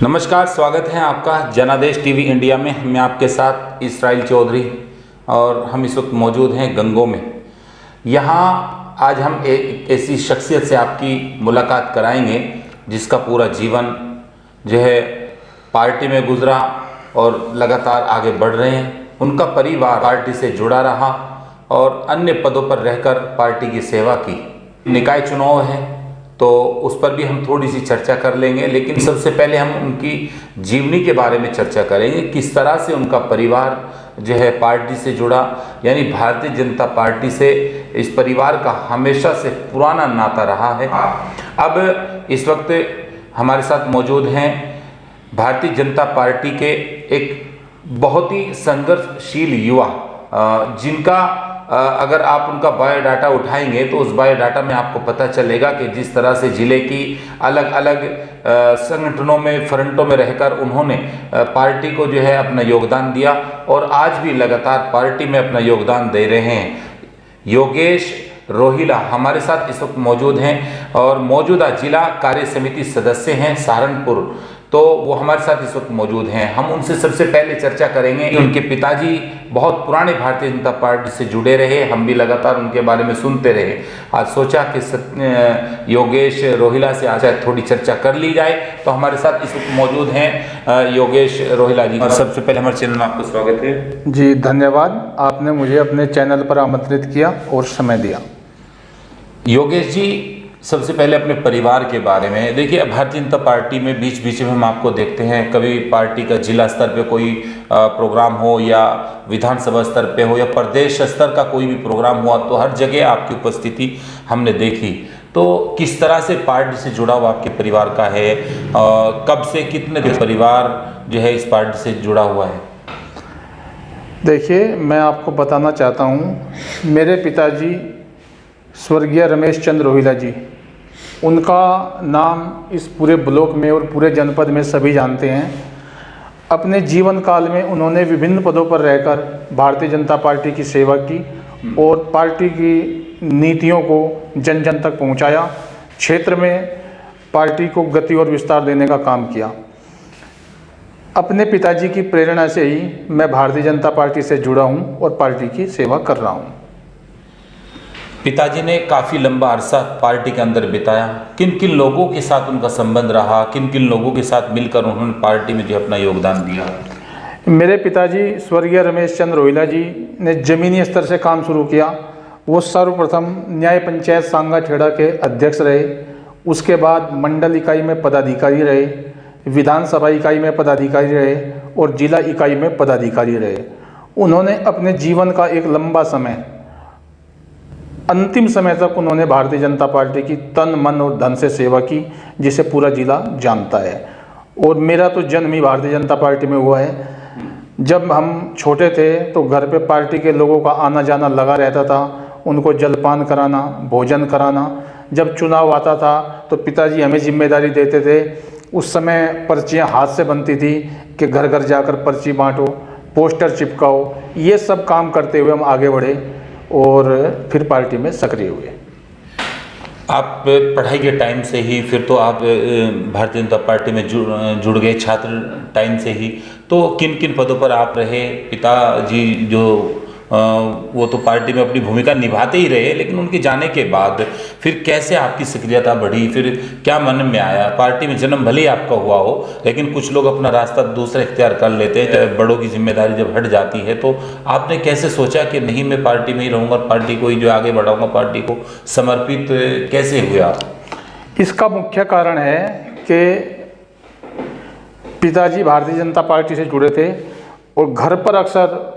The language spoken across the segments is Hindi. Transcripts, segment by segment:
नमस्कार, स्वागत है आपका जनादेश टीवी इंडिया में। मैं आपके साथ इसराइल चौधरी और हम इस वक्त मौजूद हैं गंगों में। यहाँ आज हम एक ऐसी शख्सियत से आपकी मुलाकात कराएंगे जिसका पूरा जीवन जो है पार्टी में गुजरा और लगातार आगे बढ़ रहे हैं। उनका परिवार पार्टी से जुड़ा रहा और अन्य पदों पर रहकर पार्टी की सेवा की। निकाय चुनाव है तो उस पर भी हम थोड़ी सी चर्चा कर लेंगे, लेकिन सबसे पहले हम उनकी जीवनी के बारे में चर्चा करेंगे। किस तरह से उनका परिवार जो है पार्टी से जुड़ा, यानी भारतीय जनता पार्टी से इस परिवार का हमेशा से पुराना नाता रहा है। अब इस वक्त हमारे साथ मौजूद हैं भारतीय जनता पार्टी के एक बहुत ही संघर्षशील युवा, जिनका अगर आप उनका बायोडाटा उठाएंगे तो उस बायोडाटा में आपको पता चलेगा कि जिस तरह से ज़िले की अलग अलग संगठनों में, फ्रंटों में रहकर उन्होंने पार्टी को जो है अपना योगदान दिया और आज भी लगातार पार्टी में अपना योगदान दे रहे हैं। योगेश रोहिला हमारे साथ इस वक्त मौजूद हैं और मौजूदा जिला कार्य समिति सदस्य हैं सहारनपुर, तो वो हमारे साथ इस वक्त मौजूद हैं। हम उनसे सबसे पहले चर्चा करेंगे कि उनके पिताजी बहुत पुराने भारतीय जनता पार्टी से जुड़े रहे, हम भी लगातार उनके बारे में सुनते रहे। आज सोचा कि योगेश रोहिला से आज थोड़ी चर्चा कर ली जाए, तो हमारे साथ इस वक्त मौजूद हैं योगेश रोहिला जी। और सबसे पहले हमारे चैनल में आपको स्वागत है जी। धन्यवाद, आपने मुझे अपने चैनल पर आमंत्रित किया और समय दिया। योगेश जी, सबसे पहले अपने परिवार के बारे में देखिए। भारतीय जनता पार्टी में बीच बीच में हम आपको देखते हैं, कभी पार्टी का जिला स्तर पे कोई प्रोग्राम हो या विधानसभा स्तर पे हो या प्रदेश स्तर का कोई भी प्रोग्राम हुआ तो हर जगह आपकी उपस्थिति हमने देखी। तो किस तरह से पार्टी से जुड़ाव आपके परिवार का है, कब से कितने परिवार जो है इस पार्टी से जुड़ा हुआ है? देखिए, मैं आपको बताना चाहता हूँ, मेरे पिताजी स्वर्गीय रमेश चंद्र रोहिला जी, उनका नाम इस पूरे ब्लॉक में और पूरे जनपद में सभी जानते हैं। अपने जीवन काल में उन्होंने विभिन्न पदों पर रहकर भारतीय जनता पार्टी की सेवा की और पार्टी की नीतियों को जन जन तक पहुंचाया। क्षेत्र में पार्टी को गति और विस्तार देने का काम किया। अपने पिताजी की प्रेरणा से ही मैं भारतीय जनता पार्टी से जुड़ा हूं और पार्टी की सेवा कर रहा हूं। पिताजी ने काफ़ी लंबा अरसा पार्टी के अंदर बिताया। किन किन लोगों के साथ उनका संबंध रहा, किन किन लोगों के साथ मिलकर उन्होंने पार्टी में जो अपना योगदान दिया? मेरे पिताजी स्वर्गीय रमेश चंद्र रोहिला जी ने ज़मीनी स्तर से काम शुरू किया। वो सर्वप्रथम न्याय पंचायत सांगा खेड़ा के अध्यक्ष रहे, उसके बाद मंडल इकाई में पदाधिकारी रहे, विधानसभा इकाई में पदाधिकारी रहे और जिला इकाई में पदाधिकारी रहे। उन्होंने अपने जीवन का एक लंबा समय, अंतिम समय तक उन्होंने भारतीय जनता पार्टी की तन मन और धन से सेवा की, जिसे पूरा जिला जानता है। और मेरा तो जन्म ही भारतीय जनता पार्टी में हुआ है। जब हम छोटे थे तो घर पे पार्टी के लोगों का आना जाना लगा रहता था, उनको जलपान कराना, भोजन कराना। जब चुनाव आता था तो पिताजी हमें जिम्मेदारी देते थे। उस समय पर्चियाँ हाथ से बनती थी कि घर घर जाकर पर्ची बांटो, पोस्टर चिपकाओ। ये सब काम करते हुए हम आगे बढ़े और फिर पार्टी में सक्रिय हुए। आप पढ़ाई के टाइम से ही फिर तो आप भारतीय जनता पार्टी में जुड़ गए, छात्र टाइम से ही। तो किन किन पदों पर आप रहे? पिताजी जो वो तो पार्टी में अपनी भूमिका निभाते ही रहे, लेकिन उनके जाने के बाद फिर कैसे आपकी सक्रियता बढ़ी? फिर क्या मन में आया? पार्टी में जन्म भले ही आपका हुआ हो, लेकिन कुछ लोग अपना रास्ता दूसरा इख्तियार कर लेते हैं। बड़ों की जिम्मेदारी जब हट जाती है तो आपने कैसे सोचा कि नहीं, मैं पार्टी में ही रहूँगा, पार्टी को ही जो आगे बढ़ाऊँगा, पार्टी को समर्पित कैसे हुए आप? इसका मुख्य कारण है कि पिताजी भारतीय जनता पार्टी से जुड़े थे और घर पर अक्सर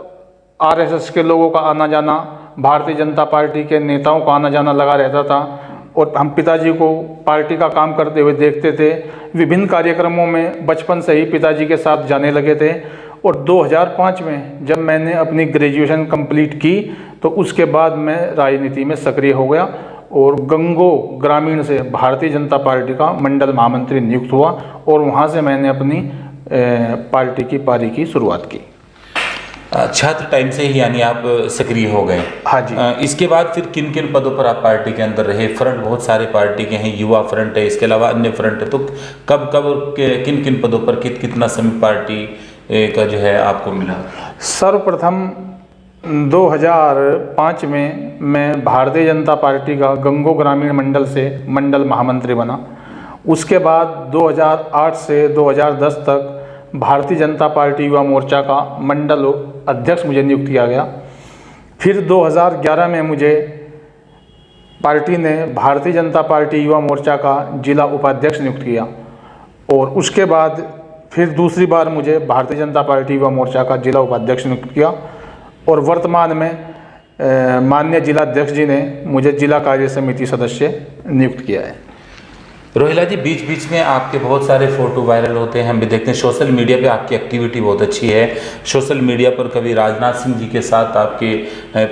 आरएसएस के लोगों का आना जाना, भारतीय जनता पार्टी के नेताओं का आना जाना लगा रहता था और हम पिताजी को पार्टी का काम करते हुए देखते थे। विभिन्न कार्यक्रमों में बचपन से ही पिताजी के साथ जाने लगे थे और 2005 में जब मैंने अपनी ग्रेजुएशन कंप्लीट की तो उसके बाद मैं राजनीति में सक्रिय हो गया और गंगो ग्रामीण से भारतीय जनता पार्टी का मंडल महामंत्री नियुक्त हुआ और वहाँ से मैंने अपनी पार्टी की पारी की शुरुआत की। छात्र टाइम से ही यानी आप सक्रिय हो गए। हाँ जी। इसके बाद फिर किन किन पदों पर आप पार्टी के अंदर रहे? फ्रंट बहुत सारे पार्टी के हैं, युवा फ्रंट है, इसके अलावा अन्य फ्रंट है, तो कब कब किन किन पदों पर कितना समय पार्टी का जो है आपको मिला? सर्वप्रथम 2005 में मैं भारतीय जनता पार्टी का गंगो ग्रामीण मंडल से मंडल महामंत्री बना। उसके बाद 2008 से 2010 तक भारतीय जनता पार्टी युवा मोर्चा का मंडल अध्यक्ष मुझे नियुक्त किया गया। फिर 2011 में मुझे पार्टी ने भारतीय जनता पार्टी युवा मोर्चा का जिला उपाध्यक्ष नियुक्त किया और उसके बाद फिर दूसरी बार मुझे भारतीय जनता पार्टी युवा मोर्चा का जिला उपाध्यक्ष नियुक्त किया और वर्तमान में माननीय जिलाध्यक्ष जी ने मुझे जिला कार्य समिति सदस्य नियुक्त किया है। रोहिला जी, बीच बीच में आपके बहुत सारे फ़ोटो वायरल होते हैं, हम भी देखते हैं। सोशल मीडिया पे आपकी एक्टिविटी बहुत अच्छी है। सोशल मीडिया पर कभी राजनाथ सिंह जी के साथ आपके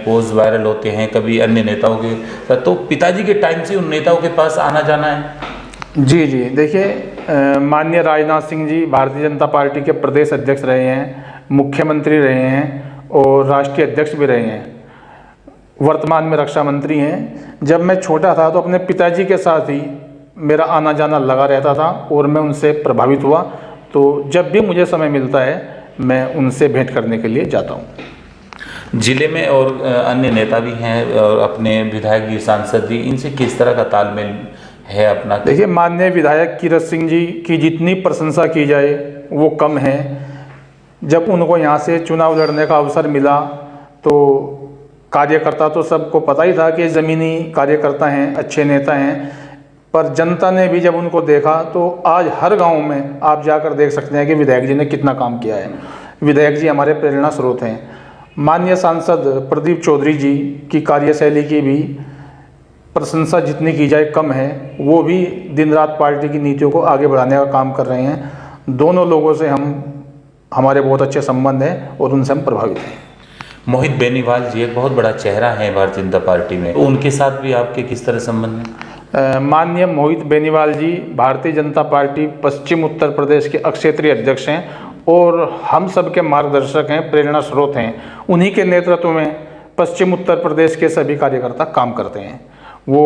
पोस्ट वायरल होते हैं, कभी अन्य नेताओं के। तो पिताजी के टाइम से उन नेताओं के पास आना जाना है? जी जी, देखिए माननीय राजनाथ सिंह जी भारतीय जनता पार्टी के प्रदेश अध्यक्ष रहे हैं, मुख्यमंत्री रहे हैं और राष्ट्रीय अध्यक्ष भी रहे हैं। वर्तमान में रक्षा मंत्री हैं। जब मैं छोटा था तो अपने पिताजी के साथ ही मेरा आना जाना लगा रहता था और मैं उनसे प्रभावित हुआ। तो जब भी मुझे समय मिलता है मैं उनसे भेंट करने के लिए जाता हूँ। जिले में और अन्य नेता भी हैं और अपने विधायक भी, सांसद भी, इनसे किस तरह का तालमेल है अपना? देखिए, माननीय विधायक कीरत सिंह जी की जितनी प्रशंसा की जाए वो कम है। जब उनको यहाँ से चुनाव लड़ने का अवसर मिला तो कार्यकर्ता तो सबको पता ही था कि ज़मीनी कार्यकर्ता हैं, अच्छे नेता हैं, पर जनता ने भी जब उनको देखा तो आज हर गांव में आप जाकर देख सकते हैं कि विधायक जी ने कितना काम किया है। विधायक जी हमारे प्रेरणा स्रोत हैं। माननीय सांसद प्रदीप चौधरी जी की कार्यशैली की भी प्रशंसा जितनी की जाए कम है। वो भी दिन रात पार्टी की नीतियों को आगे बढ़ाने का काम कर रहे हैं। दोनों लोगों से हमारे बहुत अच्छे संबंध हैं और उनसे हम प्रभावित हैं। मोहित बेनीवाल जी एक बहुत बड़ा चेहरा है भारतीय जनता पार्टी में, तो उनके साथ भी आपके किस तरह संबंध हैं? माननीय मोहित बेनीवाल जी भारतीय जनता पार्टी पश्चिम उत्तर प्रदेश के क्षेत्रीय अध्यक्ष हैं और हम सब के मार्गदर्शक हैं, प्रेरणा स्रोत हैं। उन्हीं के नेतृत्व में पश्चिम उत्तर प्रदेश के सभी कार्यकर्ता काम करते हैं। वो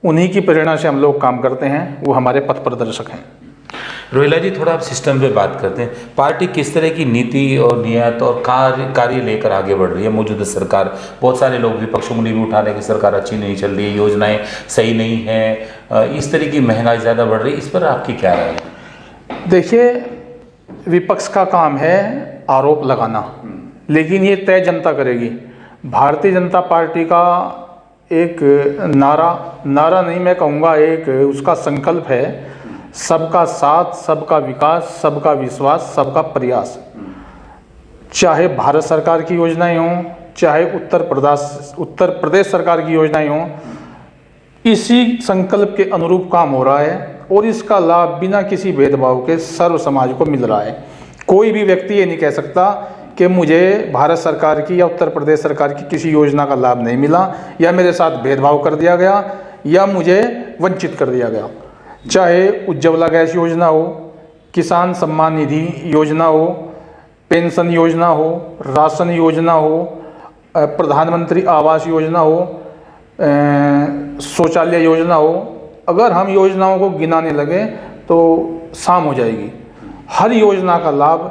उन्हीं की प्रेरणा से हम लोग काम करते हैं, वो हमारे पथ प्रदर्शक हैं। रोहिला जी, थोड़ा आप सिस्टम पे बात करते हैं। पार्टी किस तरह की नीति और नियत और कार्य लेकर आगे बढ़ रही है? मौजूदा सरकार, बहुत सारे लोग विपक्ष उंगली भी उठा रहे हैं कि सरकार अच्छी नहीं चल रही है, योजनाएं सही नहीं है, इस तरह की महंगाई ज़्यादा बढ़ रही है, इस पर आपकी क्या राय है? देखिए, विपक्ष का काम है आरोप लगाना, लेकिन ये तय जनता करेगी। भारतीय जनता पार्टी का एक नारा नहीं, मैं कहूँगा एक उसका संकल्प है, सबका साथ, सबका विकास, सबका विश्वास, सबका प्रयास। चाहे भारत सरकार की योजनाएं हों, चाहे उत्तर प्रदेश सरकार की योजनाएं हों, इसी संकल्प के अनुरूप काम हो रहा है और इसका लाभ बिना किसी भेदभाव के सर्व समाज को मिल रहा है। कोई भी व्यक्ति ये नहीं कह सकता कि मुझे भारत सरकार की या उत्तर प्रदेश सरकार की किसी योजना का लाभ नहीं मिला, या मेरे साथ भेदभाव कर दिया गया, या मुझे वंचित कर दिया गया। चाहे उज्ज्वला गैस योजना हो, किसान सम्मान निधि योजना हो, पेंशन योजना हो, राशन योजना हो, प्रधानमंत्री आवास योजना हो, शौचालय योजना हो, अगर हम योजनाओं को गिनाने लगे तो शाम हो जाएगी। हर योजना का लाभ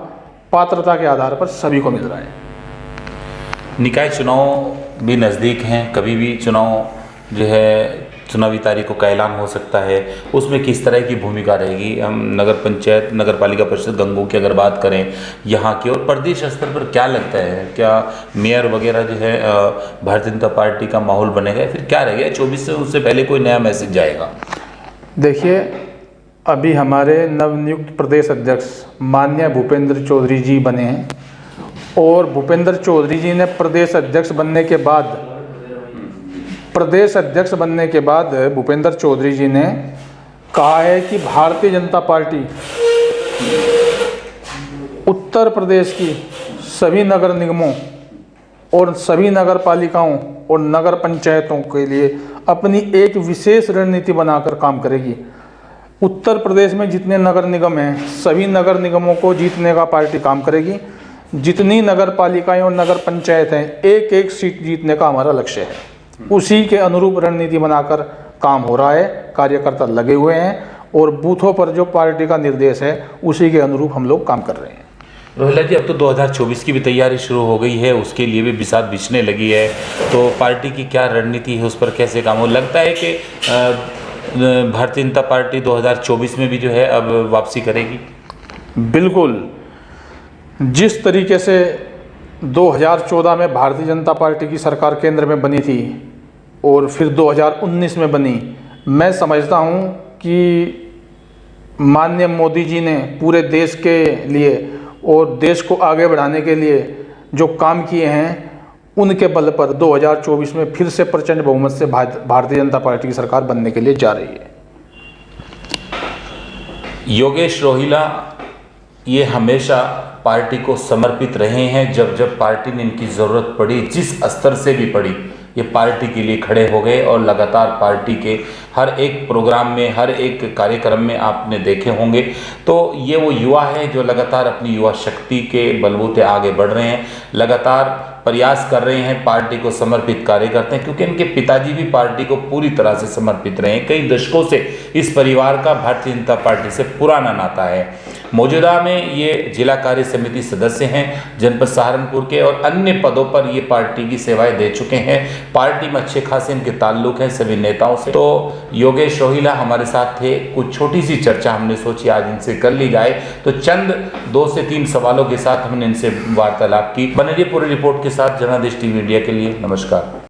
पात्रता के आधार पर सभी को मिल रहा है। निकाय चुनाव भी नज़दीक हैं, कभी भी चुनाव जो है चुनावी तारीखों का ऐलान हो सकता है, उसमें किस तरह की भूमिका रहेगी? हम नगर पंचायत, नगर पालिका परिषद गंगो की अगर बात करें यहाँ की, और प्रदेश स्तर पर क्या लगता है, क्या मेयर वगैरह जो है भारतीय जनता पार्टी का माहौल बनेगा, फिर क्या रहेगा? 24 से उससे पहले कोई नया मैसेज जाएगा? देखिए, अभी हमारे नवनियुक्त प्रदेश अध्यक्ष माननीय भूपेंद्र चौधरी जी बने हैं और भूपेंद्र चौधरी जी ने प्रदेश अध्यक्ष बनने के बाद भूपेंद्र चौधरी जी ने कहा है कि भारतीय जनता पार्टी उत्तर प्रदेश की सभी नगर निगमों और सभी नगर पालिकाओं और नगर पंचायतों के लिए अपनी एक विशेष रणनीति बनाकर काम करेगी। उत्तर प्रदेश में जितने नगर निगम हैं, सभी नगर निगमों को जीतने का पार्टी काम करेगी। जितनी नगर पालिकाएँ और नगर पंचायत हैं, एक एक सीट जीतने का हमारा लक्ष्य है। उसी के अनुरूप रणनीति बनाकर काम हो रहा है, कार्यकर्ता लगे हुए हैं और बूथों पर जो पार्टी का निर्देश है उसी के अनुरूप हम लोग काम कर रहे हैं। रोहिला जी, अब तो 2024 की भी तैयारी शुरू हो गई है, उसके लिए भी बिसात बिछने लगी है, तो पार्टी की क्या रणनीति है, उस पर कैसे काम हो? लगता है कि भारतीय जनता पार्टी 2024 में भी जो है अब वापसी करेगी? बिल्कुल, जिस तरीके से 2014 में भारतीय जनता पार्टी की सरकार केंद्र में बनी थी और फिर 2019 में बनी, मैं समझता हूँ कि माननीय मोदी जी ने पूरे देश के लिए और देश को आगे बढ़ाने के लिए जो काम किए हैं, उनके बल पर 2024 में फिर से प्रचंड बहुमत से भारतीय जनता पार्टी की सरकार बनने के लिए जा रही है। योगेश रोहिला ये हमेशा पार्टी को समर्पित रहे हैं। जब जब पार्टी ने इनकी ज़रूरत पड़ी, जिस स्तर से भी पड़ी, ये पार्टी के लिए खड़े हो गए और लगातार पार्टी के हर एक प्रोग्राम में, हर एक कार्यक्रम में आपने देखे होंगे। तो ये वो युवा है जो लगातार अपनी युवा शक्ति के बलबूते आगे बढ़ रहे हैं, लगातार प्रयास कर रहे हैं, पार्टी को समर्पित कार्य करते हैं, क्योंकि इनके पिताजी भी पार्टी को पूरी तरह से समर्पित रहे हैं। कई दशकों से इस परिवार का भारतीय जनता पार्टी से पुराना नाता है। मौजूदा में ये जिला कार्य समिति सदस्य हैं जनपद सहारनपुर के, और अन्य पदों पर ये पार्टी की सेवाएं दे चुके हैं। पार्टी में अच्छे खासे इनके ताल्लुक हैं सभी नेताओं से। तो योगेश रोहिला हमारे साथ थे, कुछ छोटी सी चर्चा हमने सोची आज इनसे कर ली जाए। तो चंद 2 से 3 सवालों के साथ हमने इनसे वार्तालाप की। बने रहिए पूरी रिपोर्ट के साथ जनादेश टीवी इंडिया के लिए। नमस्कार।